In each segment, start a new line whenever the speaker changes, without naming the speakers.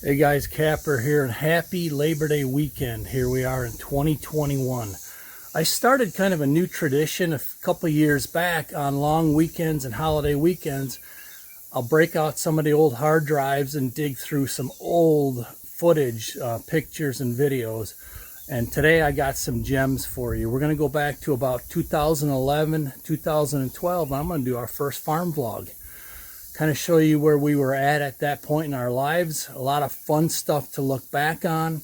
Hey guys, Kapper here, and happy Labor Day weekend. Here we are in 2021. I started kind of a new tradition a couple years back. On long weekends and holiday weekends, I'll break out some of the old hard drives and dig through some old footage, pictures and videos. And today I got some gems for you. We're going to go back to about 2011, 2012, and I'm going to do our first farm vlog. Kind of show you where we were at that point in our lives. A lot of fun stuff to look back on.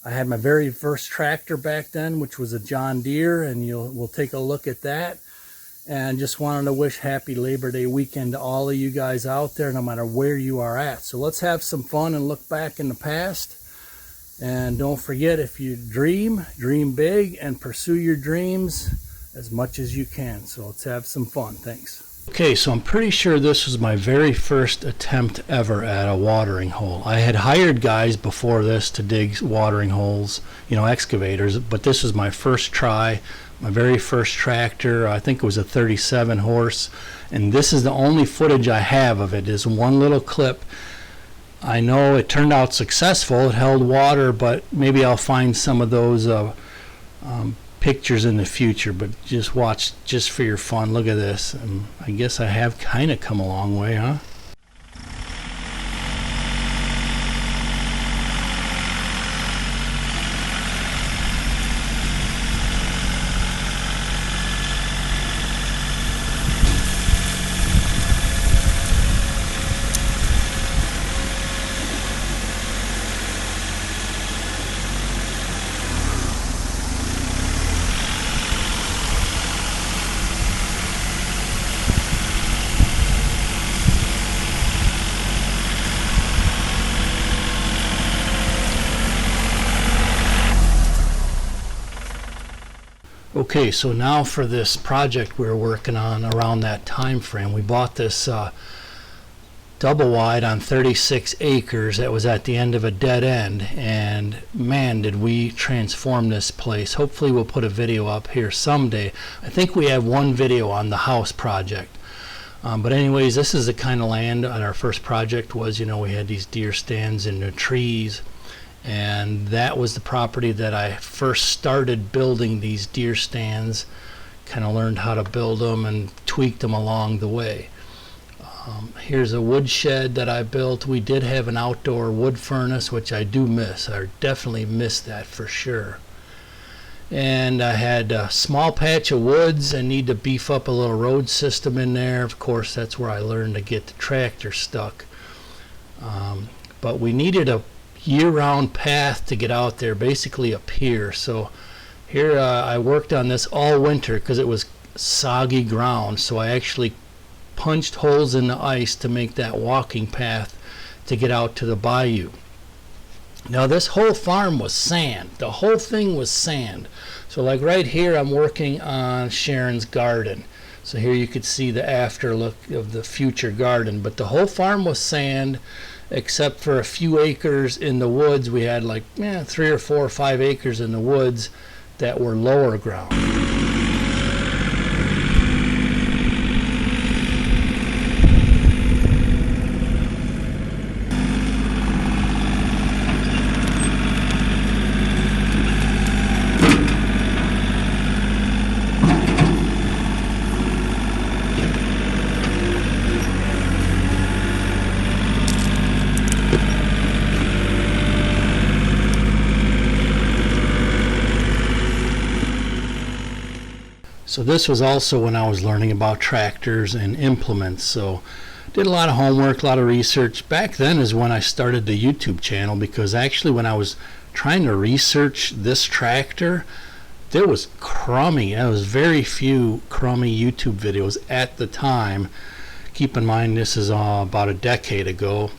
I had my very first tractor back then, which was a John Deere, and we'll take a look at that. And just wanted to wish happy Labor Day weekend to all of you guys out there, no matter where you are at. So let's have some fun and look back in the past. And don't forget, if you dream big and pursue your dreams as much as you can. So let's have some fun. Thanks. Okay, so I'm pretty sure this was my very first attempt ever at a watering hole. I had hired guys before this to dig watering holes, excavators, but this was my first try, my very first tractor. I think it was a 37 horse, and this is the only footage I have of it, is one little clip. I know it turned out successful, it held water, but maybe I'll find some of those pictures in the future, but just watch just for your fun. Look at this. I guess I have kind of come a long way, huh? Okay, so now for this project we were working on around that time frame. We bought this double wide on 36 acres that was at the end of a dead end, and man, did we transform this place. Hopefully we'll put a video up here someday. I think we have one video on the house project. But anyways, this is the kind of land on our first project was, we had these deer stands in the trees. And that was the property that I first started building these deer stands. Kind of learned how to build them and tweaked them along the way. Here's a wood shed that I built. We did have an outdoor wood furnace, which I do miss. I definitely miss that for sure. And I had a small patch of woods. I need to beef up a little road system in there. Of course, that's where I learned to get the tractor stuck. But we needed a year-round path to get out there, basically a pier. So here I worked on this all winter because it was soggy ground, so I actually punched holes in the ice to make that walking path to get out to the bayou. Now this whole farm was sand. The whole thing was sand. So like right here I'm working on Sharon's garden. So here you could see the after look of the future garden, but the whole farm was sand except for a few acres in the woods. We had like 3 or 4 or 5 acres in the woods that were lower ground. So this was also when I was learning about tractors and implements. So did a lot of homework, a lot of research. Back then is when I started the YouTube channel, because actually when I was trying to research this tractor, there was very few crummy YouTube videos at the time. Keep in mind this is about a decade ago.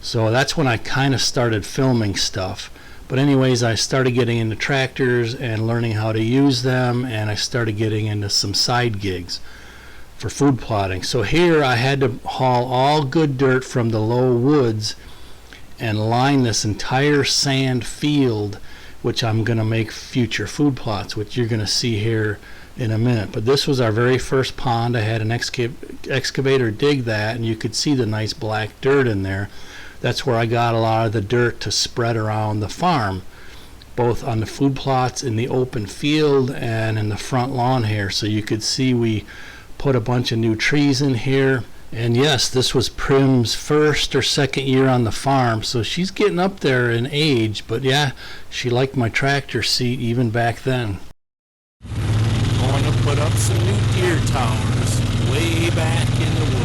So that's when I kind of started filming stuff. But anyways, I started getting into tractors and learning how to use them, and I started getting into some side gigs for food plotting. So here I had to haul all good dirt from the low woods and line this entire sand field, which I'm going to make future food plots, which you're going to see here in a minute. But this was our very first pond. I had an excavator dig that, and you could see the nice black dirt in there. that's where I got a lot of the dirt to spread around the farm, both on the food plots in the open field and in the front lawn here. So you could see we put a bunch of new trees in here. And yes, this was Prim's first or second year on the farm, so she's getting up there in age, but yeah, she liked my tractor seat even back then.
Going to put up some new deer towers way back in the woods.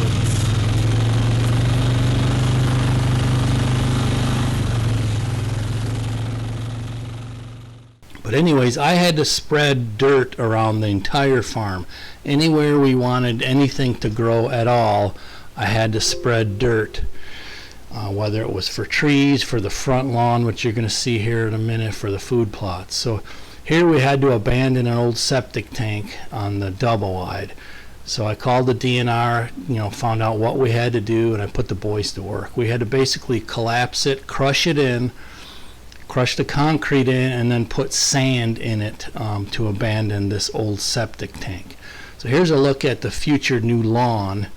But anyways, I had to spread dirt around the entire farm. Anywhere we wanted anything to grow at all, I had to spread dirt. Whether it was for trees, for the front lawn, which you're going to see here in a minute, for the food plots. So here we had to abandon an old septic tank on the double wide. So I called the DNR, found out what we had to do, and I put the boys to work. We had to basically collapse it, crush it in, crush the concrete in, and then put sand in it to abandon this old septic tank. So here's a look at the future new lawn.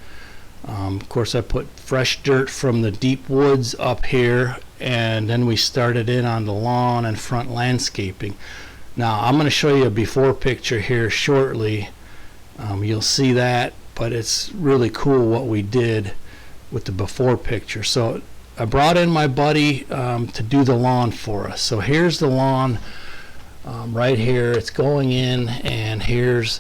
Of course, I put fresh dirt from the deep woods up here, and then we started in on the lawn and front landscaping. Now I'm going to show you a before picture here shortly. You'll see that, but it's really cool what we did with the before picture. So I brought in my buddy to do the lawn for us. So here's the lawn right here. It's going in, and here's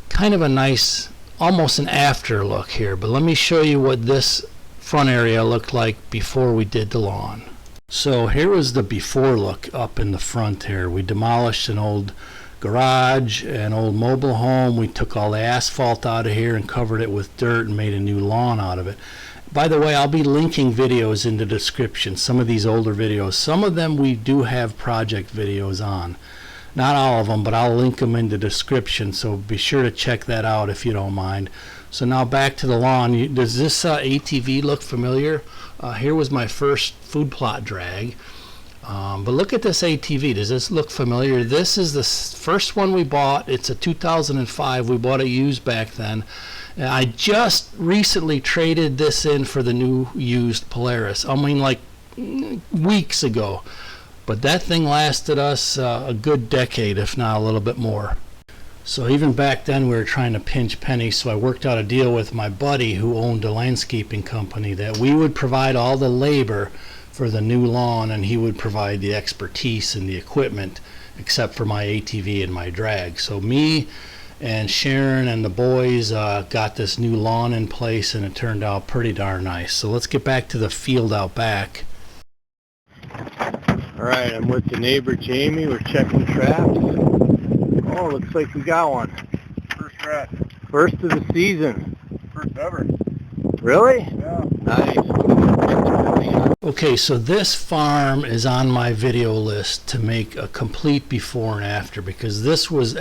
kind of a nice, almost an after look here. But let me show you what this front area looked like before we did the lawn. So here was the before look up in the front here. We demolished an old garage, an old mobile home. We took all the asphalt out of here and covered it with dirt and made a new lawn out of it. By the way, I'll be linking videos in the description, some of these older videos. Some of them we do have project videos on. Not all of them, but I'll link them in the description, so be sure to check that out if you don't mind. So now back to the lawn. Does this ATV look familiar? Here was my first food plot drag. But look at this ATV. Does this look familiar? This is the first one we bought. It's a 2005. We bought it used back then. And I just recently traded this in for the new used Polaris. I mean, like weeks ago. But that thing lasted us a good decade, if not a little bit more. So even back then we were trying to pinch pennies, so I worked out a deal with my buddy who owned a landscaping company that we would provide all the labor for the new lawn, and he would provide the expertise and the equipment, except for my ATV and my drag. So me and Sharon and the boys got this new lawn in place, and it turned out pretty darn nice. So let's get back to the field out back. Alright, I'm with the neighbor Jamie. We're checking traps. Oh, looks like we got one.
First trap.
First of the season.
First ever.
Really?
Yeah.
Nice. Okay, so this farm is on my video list to make a complete before and after, because this was,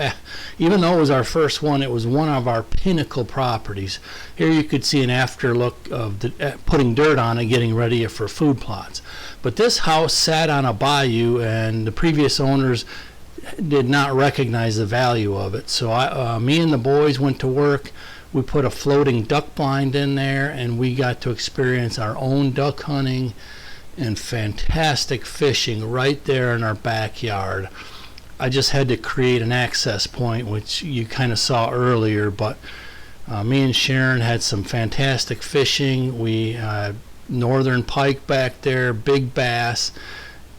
even though it was our first one, it was one of our pinnacle properties. Here you could see an after look of putting dirt on it, getting ready for food plots. But this house sat on a bayou, and the previous owners did not recognize the value of it. So me and the boys went to work. We put a floating duck blind in there, and we got to experience our own duck hunting and fantastic fishing right there in our backyard. I just had to create an access point, which you kind of saw earlier, but me and Sharon had some fantastic fishing. We had northern pike back there, big bass.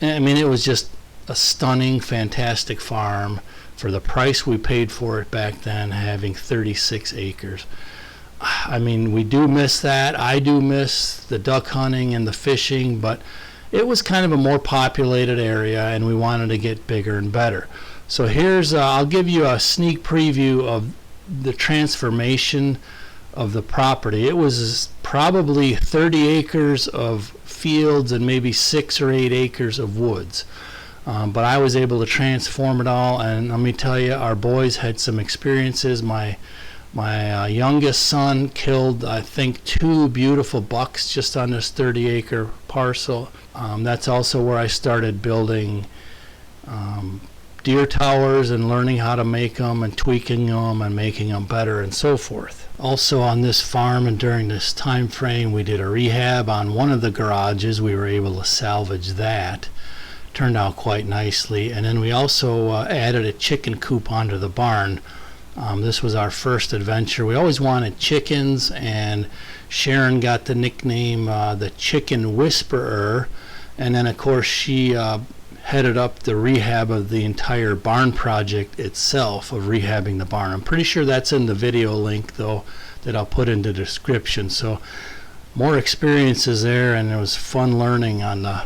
I mean, it was just a stunning, fantastic farm for the price we paid for it back then, having 36 acres. I mean, we do miss that. I do miss the duck hunting and the fishing, but it was kind of a more populated area, and we wanted to get bigger and better. So here's, I'll give you a sneak preview of the transformation of the property. It was probably 30 acres of fields and maybe 6 or 8 acres of woods. But I was able to transform it all, and let me tell you, our boys had some experiences. My youngest son killed, I think, 2 beautiful bucks just on this 30-acre parcel. That's also where I started building deer towers and learning how to make them and tweaking them and making them better and so forth. Also on this farm and during this time frame, we did a rehab on one of the garages. We were able to salvage that. Turned out quite nicely. And then we also added a chicken coop onto the barn. This was our first adventure. We always wanted chickens, and Sharon got the nickname the Chicken Whisperer. And then of course she headed up the rehab of the entire barn project itself, of rehabbing the barn. I'm pretty sure that's in the video link though, that I'll put in the description. So more experiences there, and it was fun learning on the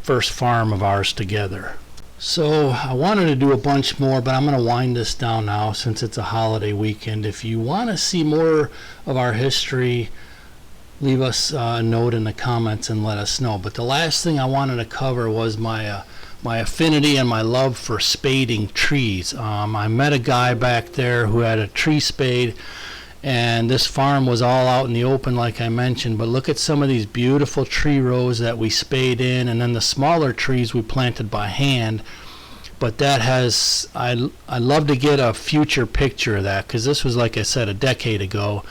first farm of ours together. So I wanted to do a bunch more, but I'm going to wind this down now since it's a holiday weekend. If you want to see more of our history, leave us a note in the comments and let us know. But the last thing I wanted to cover was my affinity and my love for spading trees. I met a guy back there who had a tree spade, and this farm was all out in the open like I mentioned, but look at some of these beautiful tree rows that we spade in, and then the smaller trees we planted by hand. But that has, I love to get a future picture of that, because this was, like I said, a decade ago.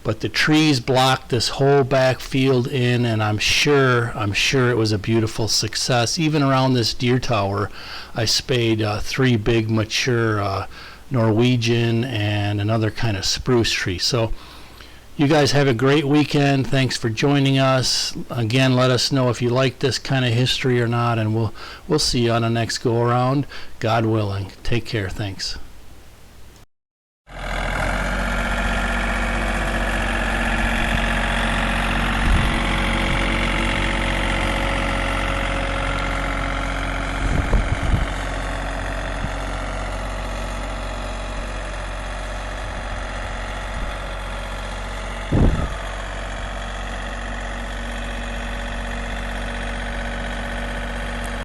But the trees blocked this whole back field in, and I'm sure it was a beautiful success. Even around this deer tower, I spade 3 big mature Norwegian and another kind of spruce tree. So you guys have a great weekend. Thanks for joining us. Again, let us know if you like this kind of history or not, and we'll see you on the next go around, God willing. Take care. Thanks.